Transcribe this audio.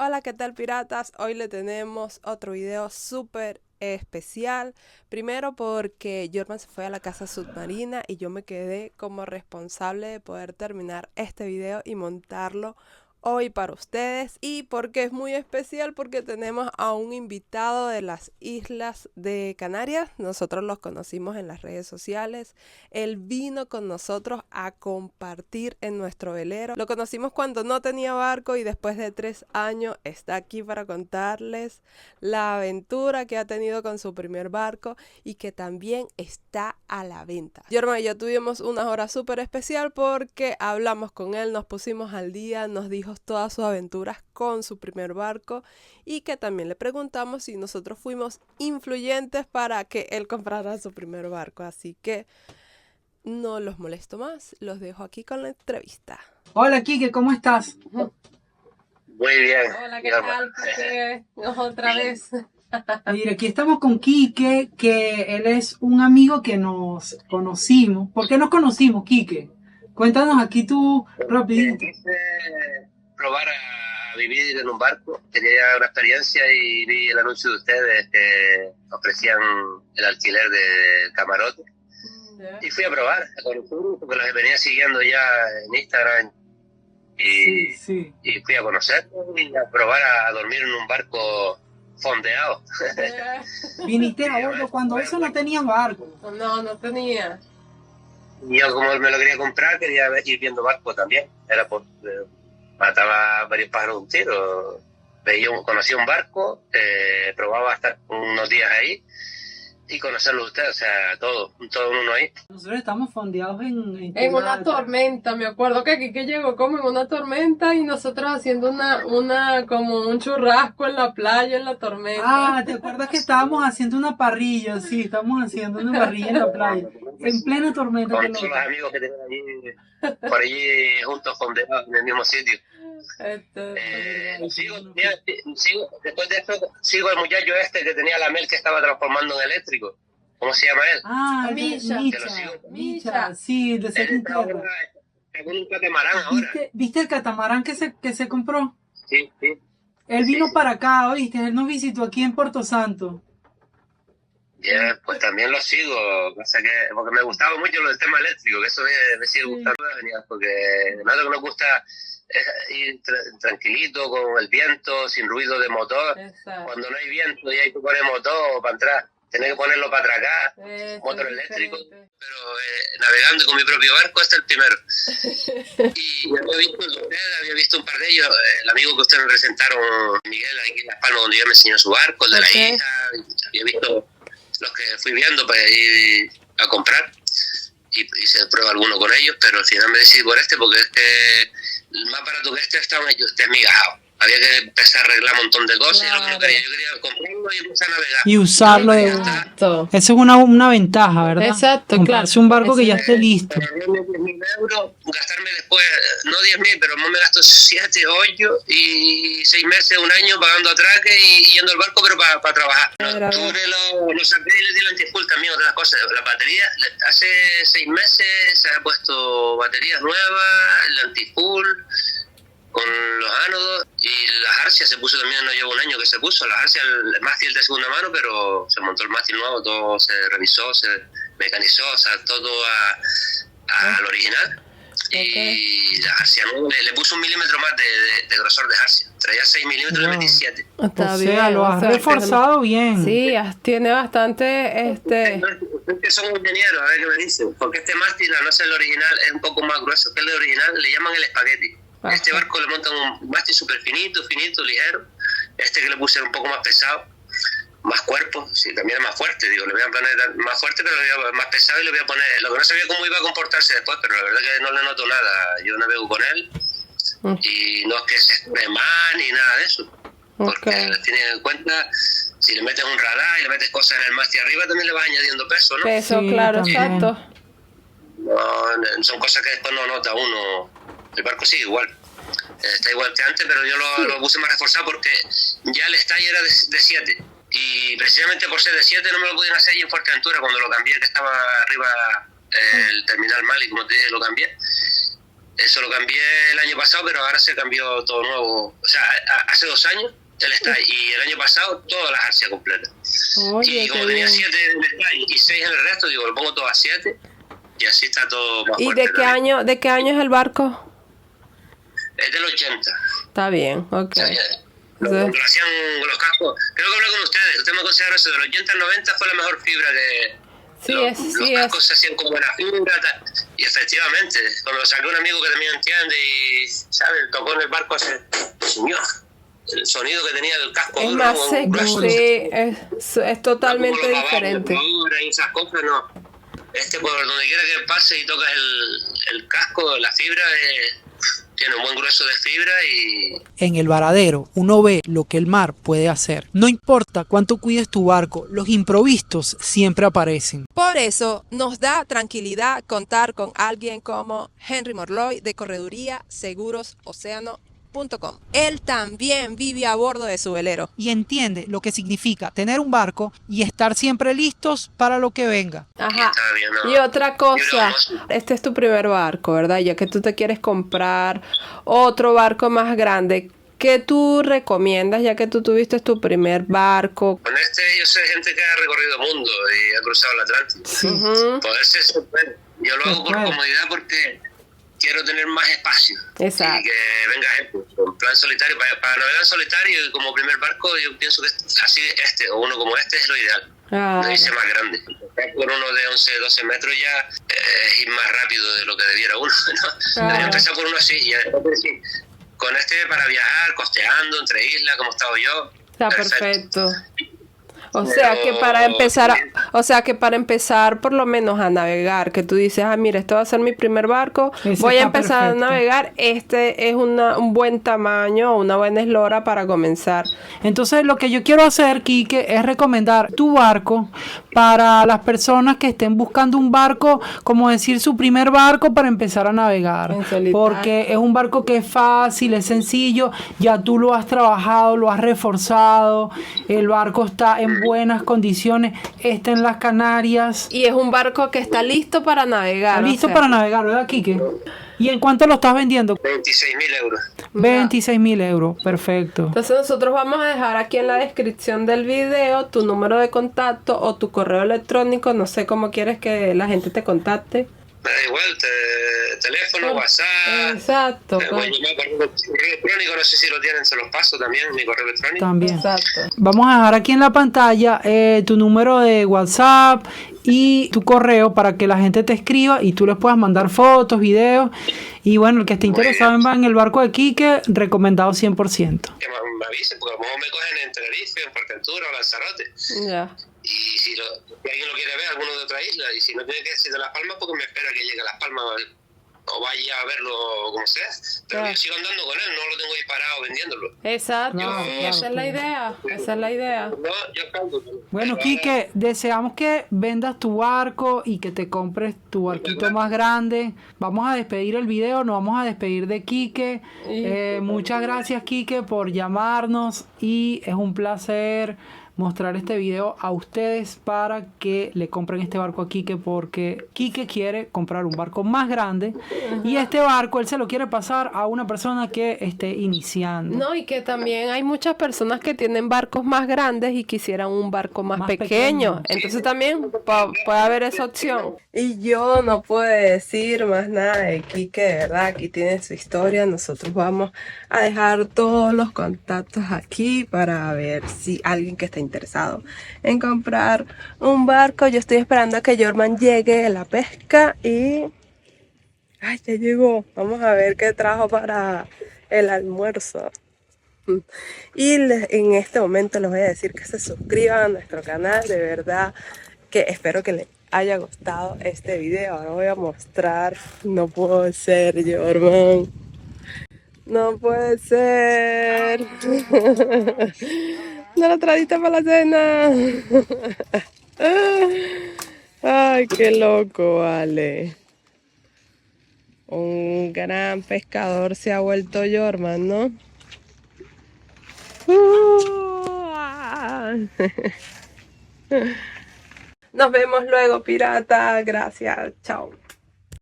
Hola, ¿qué tal piratas? Hoy le tenemos otro video súper especial. Primero porque Jorman se fue a la casa submarina y yo me quedé como responsable de poder terminar este video y montarlo hoy para ustedes. Y porque es muy especial porque tenemos a un invitado de las Islas de Canarias. Nosotros los conocimos en las redes sociales. Él vino con nosotros a compartir en nuestro velero. Lo conocimos cuando no tenía barco y después de 3 años está aquí para contarles la aventura que ha tenido con su primer barco y que también está a la venta. Jorma y yo tuvimos una hora súper especial porque hablamos con él, nos pusimos al día, nos dijo todas sus aventuras con su primer barco y que también le preguntamos si nosotros fuimos influyentes para que él comprara su primer barco. Así que no los molesto más, los dejo aquí con la entrevista. Hola, Quique, ¿cómo estás? Muy bien. Hola, ¿qué tal? Quique? Otra vez. Mira, aquí estamos con Quique, que él es un amigo que nos conocimos. ¿Por qué nos conocimos, Quique? Cuéntanos aquí tú rapidito. Quise probar a vivir en un barco, quería una experiencia y vi el anuncio de ustedes que ofrecían el alquiler de camarote. Y fui a probar, a conocerlos, porque los venía siguiendo ya en Instagram Sí. y fui a conocerlos y a probar a dormir en un barco fondeado. Viniste a bordo cuando eso no tenía barco. No tenía. Y yo, como me lo quería comprar, quería ir viendo barco también. Era por mataba varios pájaros de un tiro. Conocí un barco, probaba a estar unos días ahí y conocerlo ustedes, o sea, todo en uno ahí. Nosotros estamos fondeados en una tormenta, me acuerdo que Quique llegó como en una tormenta y nosotros haciendo como un churrasco en la playa en la tormenta. Ah, ¿te acuerdas que estábamos haciendo una parrilla? Sí, estábamos haciendo una parrilla en la playa, en plena tormenta. Con todos los amigos que tenían allí, por allí juntos fondeados en el mismo sitio. Después de esto, sigo el muchacho este que tenía la Mel que estaba transformando en eléctrico. ¿Cómo se llama él? Ah, Micha, sí, de ser interno. Está un catamarán ahora. ¿Viste el catamarán que se compró? Sí. Él vino para acá, ¿oíste? Él nos visitó aquí en Puerto Santo. Ya, pues también lo sigo, porque me gustaba mucho lo del tema eléctrico, que eso me sigue gustando, genial, porque nada que nos gusta es ir tranquilito, con el viento, sin ruido de motor. Exacto. Cuando no hay viento y hay que poner motor para atrás, tener que ponerlo para atracar, motor eléctrico. Pero navegando con mi propio barco, este es el primero. Y había visto un par de ellos, el amigo que ustedes me presentaron, Miguel, aquí en Las Palmas, donde yo me enseñó su barco, el de la hija, había visto los que fui viendo para ir a comprar y hice prueba alguno con ellos, pero al final me decidí por este porque es que el más barato que este estaba migajado. Había que empezar a arreglar un montón de cosas. Claro. Y lo que yo quería comprarlo y empezar a navegar. Y usarlo de Exacto. Eso es una ventaja, ¿verdad? Exacto, comprarse un barco que ya esté listo. Pero 10.000 euros, gastarme después, no 10.000, pero no me gasto 7, 8 y 6 meses, un año pagando atraque y yendo al barco, pero para trabajar. En octubre lo saqué y le di el antifull también, otras cosas. La batería, hace 6 meses se ha puesto baterías nuevas, el antifull, con los ánodos y la jarcia se puso también, no lleva un año que se puso, la jarcia, el mástil de segunda mano, pero se montó el mástil nuevo, todo se revisó, se mecanizó, o sea, todo al original. Y la jarcia nueva, le puso 1 milímetro más de grosor de jarcia, traía 6 milímetros, le metí 7. Está bien, sea, lo has reforzado bien. Sí, tiene bastante... Ustedes que son ingenieros, a ver qué me dicen, porque este mástil, a no ser el original, es un poco más grueso que el original, le llaman el espagueti. Este barco le montan un mástil súper finito, ligero. Este que le puse era un poco más pesado, más cuerpo, sí, también es más fuerte, digo, le voy a poner más fuerte, pero le voy a más pesado y le voy a poner, lo que no sabía cómo iba a comportarse después, pero la verdad que no le noto nada, yo navego con él y no es que se esté mal ni nada de eso, porque tienes en cuenta, si le metes un radar y le metes cosas en el mástil arriba, también le vas añadiendo peso, ¿no? Peso, sí, claro, también. Exacto. No, son cosas que después no nota uno. El barco sigue igual, está igual que antes, pero yo lo puse más reforzado porque ya el stay era de 7 y precisamente por ser de 7 no me lo podían hacer allí en Fuerteventura cuando lo cambié, que estaba arriba el terminal mal y como te dije lo cambié Eso lo cambié el año pasado, pero ahora se cambió todo nuevo. O sea, hace 2 años él está ahí, y el año pasado todas las arcias completas. Oye, Y como qué tenía bien. 7 en el stand y 6 en el resto, digo, lo pongo todo a 7 y así está todo más ¿Y fuerte. de qué año es el barco? Es del 80. Está bien, ok. O sea, Entonces, lo hacían los cascos. Creo que hablé con ustedes. Usted me considera eso. Del 80 al 90 fue la mejor fibra que. sí Los cascos se hacían con buena fibra. Y efectivamente, cuando lo saqué un amigo que también entiende y, ¿sabes? Tocó en el barco hace. Señor. El sonido que tenía del casco es duro, más un seco, grueso, sí, es totalmente como los diferente. y esas cosas, no. Por donde quiera que pase y tocas el casco, la fibra, tiene un buen grueso de fibra y. En el varadero uno ve lo que el mar puede hacer. No importa cuánto cuides tu barco, los imprevistos siempre aparecen. Por eso nos da tranquilidad contar con alguien como Henry Morloy de Correduría Seguros Océano. Él también vive a bordo de su velero. Y entiende lo que significa tener un barco y estar siempre listos para lo que venga. Ajá. Está bien, ¿no? Y otra cosa, vamos. este es tu primer barco, ¿verdad? Ya que tú te quieres comprar otro barco más grande, ¿qué tú recomiendas ya que tú tuviste tu primer barco? Con yo sé gente que ha recorrido el mundo y ha cruzado el Atlántico. Sí. Ujú. Poderse sorprender. Yo lo hago por comodidad porque quiero tener más espacio. Exacto. Y que venga gente en plan solitario. Para navegar en solitario y como primer barco, yo pienso que así o uno como este es lo ideal. Ah, No hice más grande. Por uno de 11, 12 metros ya es ir más rápido de lo que debiera uno, ¿no? Claro. Debería empezar por uno así y después sí. Con para viajar, costeando, entre islas, como he estado yo. está perfecto. O sea que para empezar por lo menos a navegar, que tú dices, mira, esto va a ser mi primer barco, Ese voy a está empezar perfecto. a navegar, este es un buen tamaño, una buena eslora para comenzar. Entonces lo que yo quiero hacer, Quique, es recomendar tu barco para las personas que estén buscando un barco, como decir su primer barco para empezar a navegar. En solitario. Porque es un barco que es fácil, es sencillo, ya tú lo has trabajado, lo has reforzado, el barco está en buenas condiciones, está en las Canarias. Y es un barco que está listo para navegar. Está listo o sea, para navegar, ¿verdad, Quique? ¿Y en cuánto lo estás vendiendo? 26.000 euros. 26.000 euros, perfecto. Entonces nosotros vamos a dejar aquí en la descripción del video tu número de contacto o tu correo electrónico, no sé cómo quieres que la gente te contacte. Me da igual, teléfono, WhatsApp. Exacto. Voy a llamar por correo electrónico, no sé si lo tienen, se los paso también, mi correo electrónico. También. Exacto. Vamos a dejar aquí en la pantalla tu número de WhatsApp y tu correo para que la gente te escriba y tú les puedas mandar fotos, videos. Y bueno, el que esté interesado en el barco de Quique, recomendado 100%. Que me avisen, porque a lo mejor me cogen en Tenerife, en Fuerteventura o Lanzarote. Ya. Y si alguien lo quiere ver, alguno de otra isla, y si no tiene que ser de Las Palmas, porque me espera que llegue a Las Palmas o vaya a verlo como sea. Pero Claro. yo sigo andando con él, no lo tengo ahí parado vendiéndolo. Exacto, Claro, sí, claro, esa es la idea. Esa es la idea. No, yo caldo. Bueno, Quique, deseamos que vendas tu barco y que te compres tu barquito más grande. Vamos a despedir el video, nos vamos a despedir de Quique. Muchas gracias, Quique, por llamarnos y es un placer mostrar este video a ustedes para que le compren este barco a Quique, porque Quique quiere comprar un barco más grande y este barco él se lo quiere pasar a una persona que esté iniciando. No, y que también hay muchas personas que tienen barcos más grandes y quisieran un barco más pequeño. Entonces también puede haber esa opción. Y yo no puedo decir más nada de Quique, de verdad, aquí tiene su historia. Nosotros vamos a dejar todos los contactos aquí para ver si alguien que está interesado en comprar un barco. Yo estoy esperando a que Jorman llegue de la pesca y... ¡Ay, ya llegó! Vamos a ver qué trajo para el almuerzo. Y en este momento les voy a decir que se suscriban a nuestro canal, de verdad que espero que les haya gustado este video. Ahora voy a mostrar, no puede ser, Jorman, no puede ser, no lo trajiste para la cena. Ay, qué loco, vale. Un gran pescador se ha vuelto Jorman, ¿no? Nos vemos luego, pirata. Gracias. Chao.